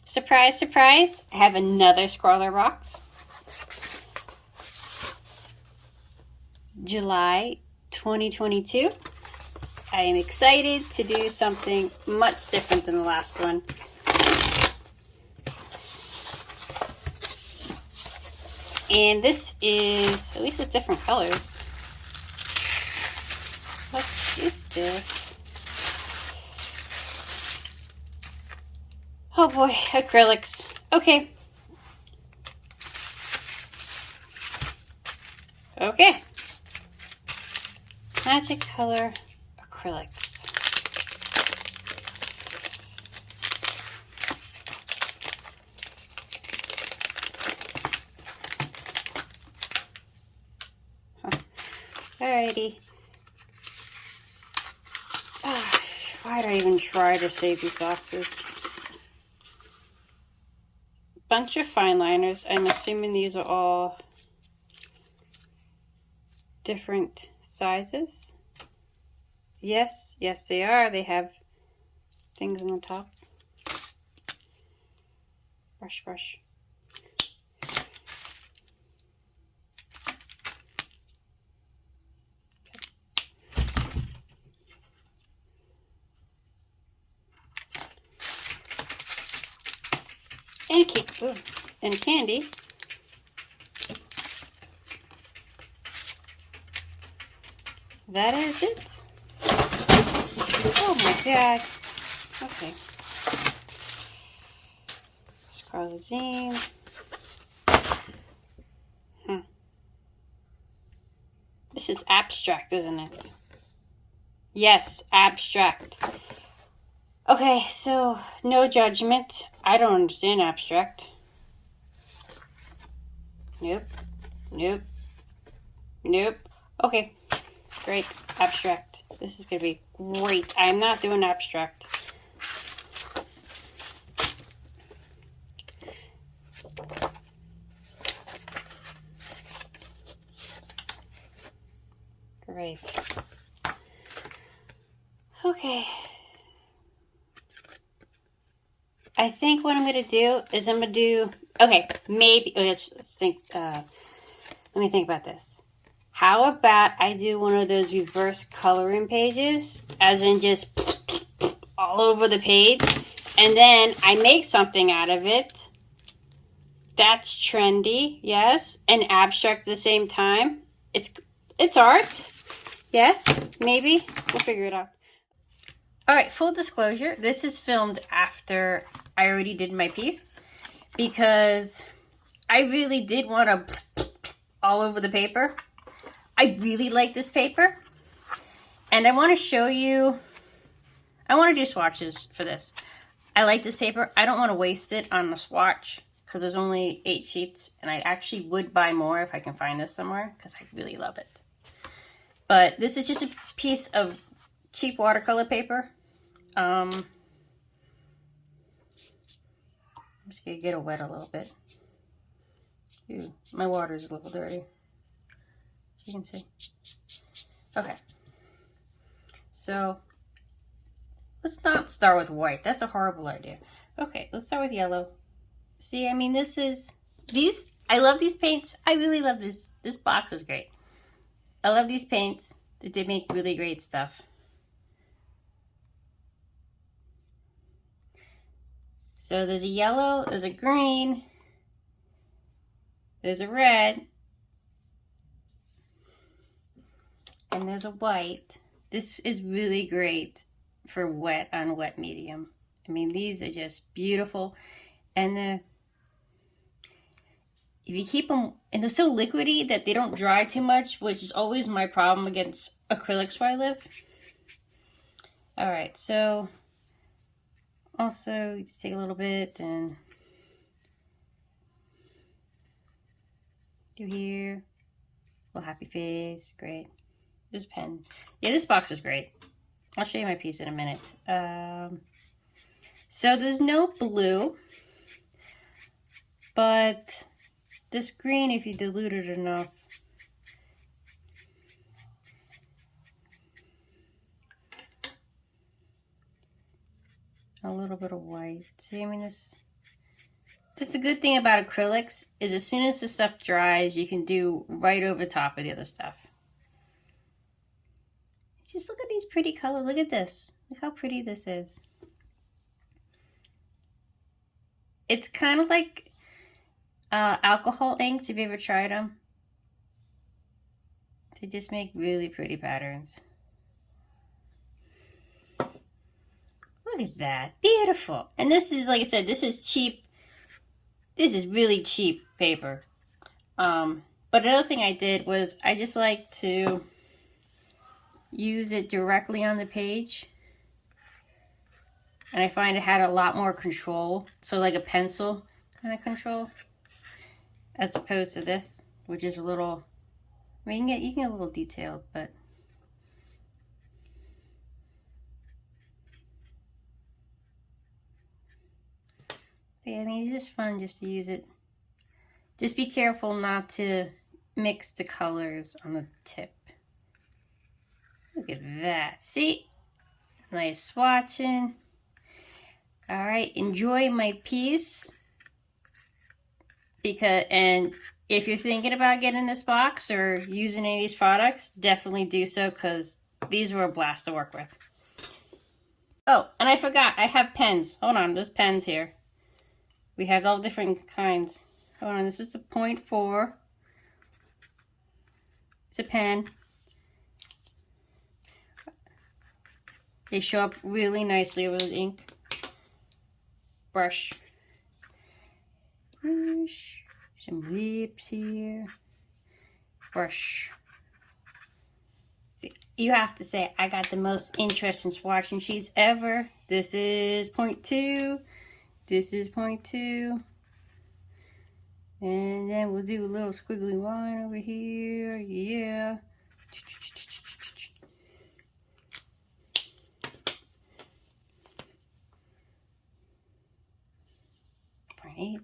Surprise, surprise, I have another Scrawlrbox. July 2022. I am excited to do something much different than the last one. And this is, at least it's different colors. What is this? Oh boy, acrylics. Okay. Okay. Magic color acrylics. Alrighty. Why did I even try to save these boxes? Bunch of fine liners. I'm assuming these are all different sizes. Yes, yes they are. They have things on the top. Brush, brush. And a cake. Ooh. And a candy. That is it. Oh my god. Okay. Scrawlrbox. This is abstract, isn't it? Yes, abstract. Okay, so no judgment. I don't understand abstract. Nope. Nope. Nope. Okay. Great. Abstract. This is going to be great. I'm not doing abstract. Great. Okay. I think what I'm going to do is I'm going to do... Okay, maybe... Let's think... let me think about this. How about I do one of those reverse coloring pages, as in just all over the page, and then I make something out of it. That's trendy, yes, and abstract at the same time. It's art, yes, maybe. We'll figure it out. All right, full disclosure, this is filmed after I already did my piece, because I really did want to all over the paper. I really like this paper, and I want to show you, I want to do swatches for this. I like this paper. I don't want to waste it on the swatch because there's only 8 sheets, and I actually would buy more if I can find this somewhere because I really love it. But this is just a piece of cheap watercolor paper. I'm just going to get it wet a little bit. Ew, my water is a little dirty. You can see. Okay. So let's not start with white. That's a horrible idea. Okay, let's start with yellow. See, I mean, this is these. I love these paints. I really love this. This box is great. I love these paints. They make really great stuff. So there's a yellow, there's a green, there's a red, and there's a white. This is really great for wet on wet medium. I mean, these are just beautiful. And if you keep them, and they're so liquidy that they don't dry too much, which is always my problem against acrylics where I live. All right, so also just take a little bit and do here. Little happy face, great. This pen, yeah, this box is great. I'll show you my piece in a minute. So there's no blue, but this green, if you dilute it enough, a little bit of white. See, I mean, this Just the good thing about acrylics is as soon as the stuff dries, you can do right over top of the other stuff. Just look at these pretty colors. Look at this. Look how pretty this is. It's kind of like alcohol inks. Have you ever tried them? They just make really pretty patterns. Look at that. Beautiful. And this is, like I said, this is cheap. This is really cheap paper. But another thing I did was I just like to use it directly on the page. And I find it had a lot more control. So like a pencil kind of control. As opposed to this, which is a little, I mean, you can get a little detailed, but yeah, I mean, it's just fun just to use it. Just be careful not to mix the colors on the tip. Look at that. See? Nice swatching. All right, enjoy my piece. And if you're thinking about getting this box or using any of these products, definitely do so, because these were a blast to work with. Oh, and I forgot, I have pens. Hold on, there's pens here. We have all different kinds. Hold on, this is a 0.4. It's a pen. They show up really nicely over the ink. Brush. Some lips here. Brush. See, you have to say, I got the most interesting swatching sheets ever. This is 0.2. This is 0.2. And then we'll do a little squiggly line over here. Yeah. 0.8.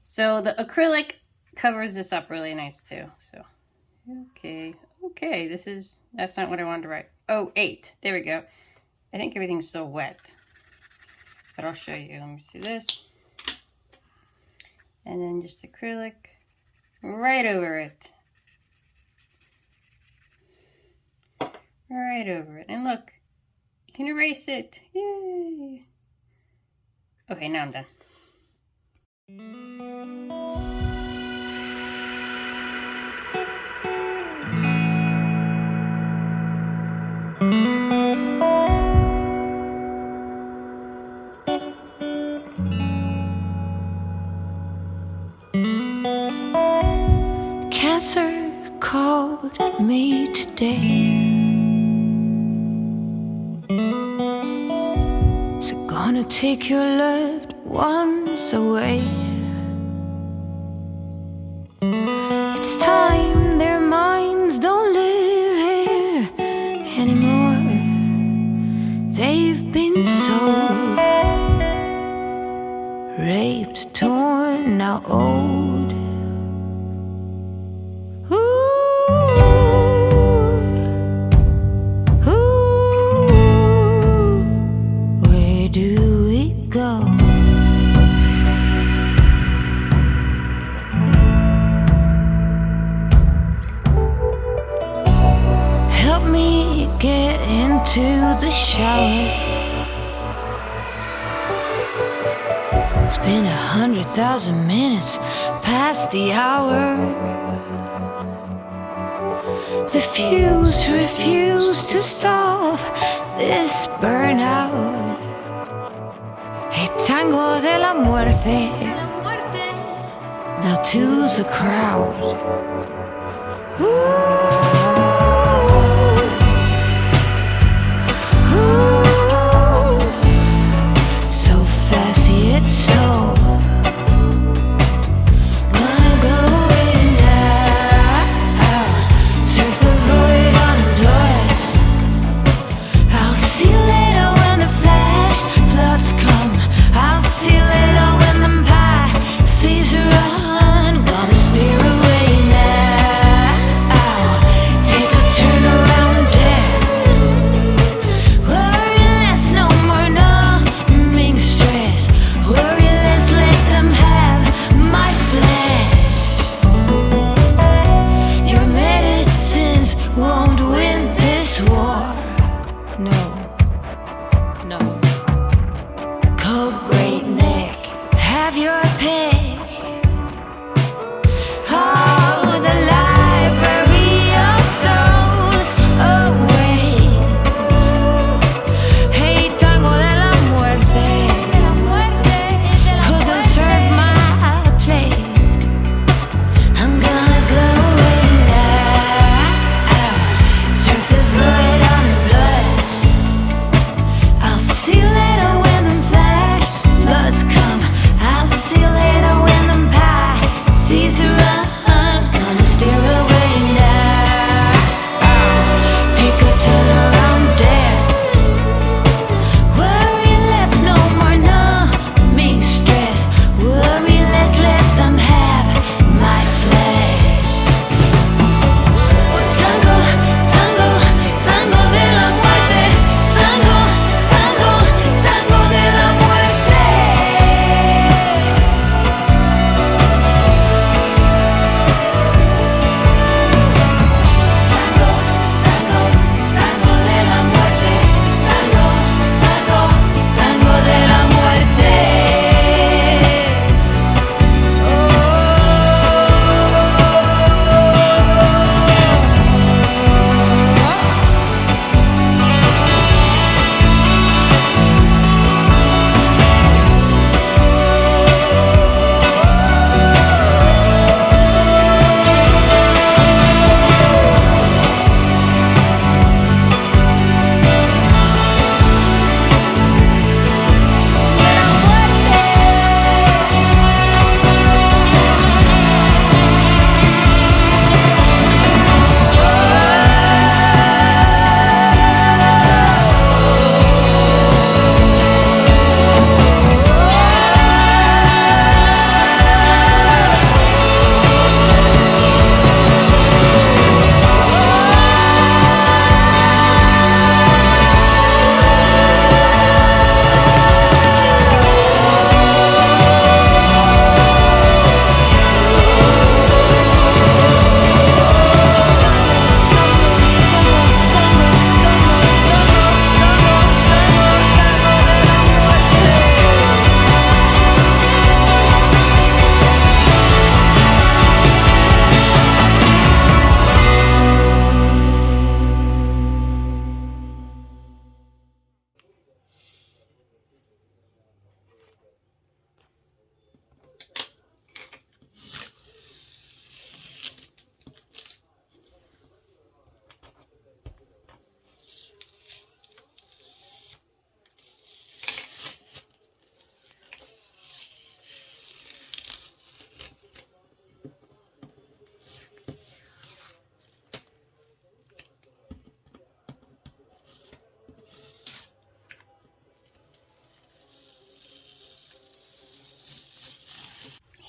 So the acrylic covers this up really nice too. So, okay, that's not what I wanted to write. Oh, 8, there we go. I think everything's so wet, but I'll show you. Let me see this. And then just acrylic right over it. Right over it. And look, you can erase it. Yay! Okay, now I'm done. Cancer called me today. Is it gonna take your loved ones away? It's time their minds don't live here anymore. They've been sold, raped, torn, now old. Get into the shower. It's been 100,000 minutes past the hour. The fuse refused to stop this burnout. Hey, Tango de la Muerte. Now to the crowd. Ooh. So gonna go away now. Surf the void unemployed. I'll see you later when the flash floods come. I'll see you later when the pie seas are on. Gonna steer away now.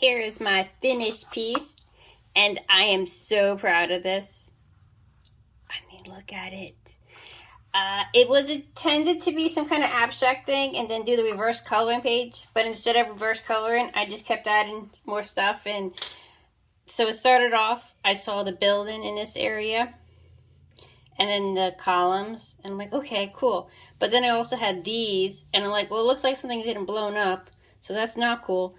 here is my finished piece, and I am so proud of this. I mean, look at it. It was intended to be some kind of abstract thing and then do the reverse coloring page, but instead of reverse coloring, I just kept adding more stuff. And so it started off, I saw the building in this area and then the columns, and I'm like, okay, cool. But then I also had these, and I'm like, well, it looks like something's getting blown up, so that's not cool.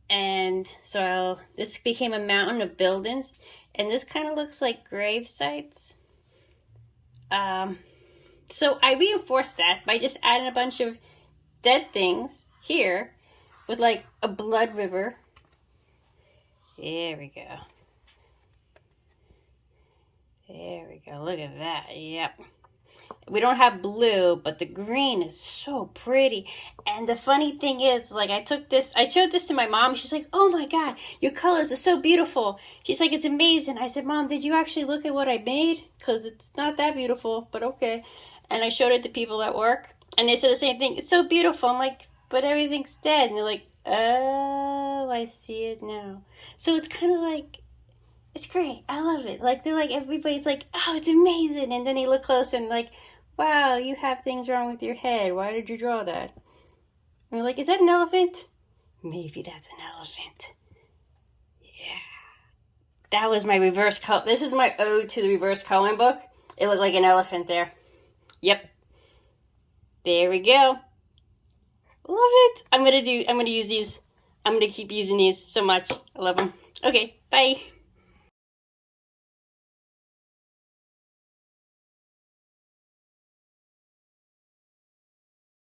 And so this became a mountain of buildings, and this kind of looks like grave sites. So I reinforced that by just adding a bunch of dead things here with like a blood river. There we go. There we go. Look at that. Yep. We don't have blue, but the green is so pretty. And the funny thing is, like, I showed this to my mom. She's like, oh my God, your colors are so beautiful. She's like, it's amazing. I said, Mom, did you actually look at what I made? Because it's not that beautiful, but okay. And I showed it to people at work, and they said the same thing. It's so beautiful. I'm like, but everything's dead. And they're like, oh, I see it now. So it's kind of like, it's great. I love it. Like, they're like, everybody's like, oh, it's amazing. And then they look close and like, wow, you have things wrong with your head. Why did you draw that? And they're like, is that an elephant? Maybe that's an elephant. Yeah. That was my reverse color. This is my ode to the reverse coloring book. It looked like an elephant there. Yep. There we go. Love it. I'm gonna use these. I'm gonna keep using these so much. I love them. Okay, bye.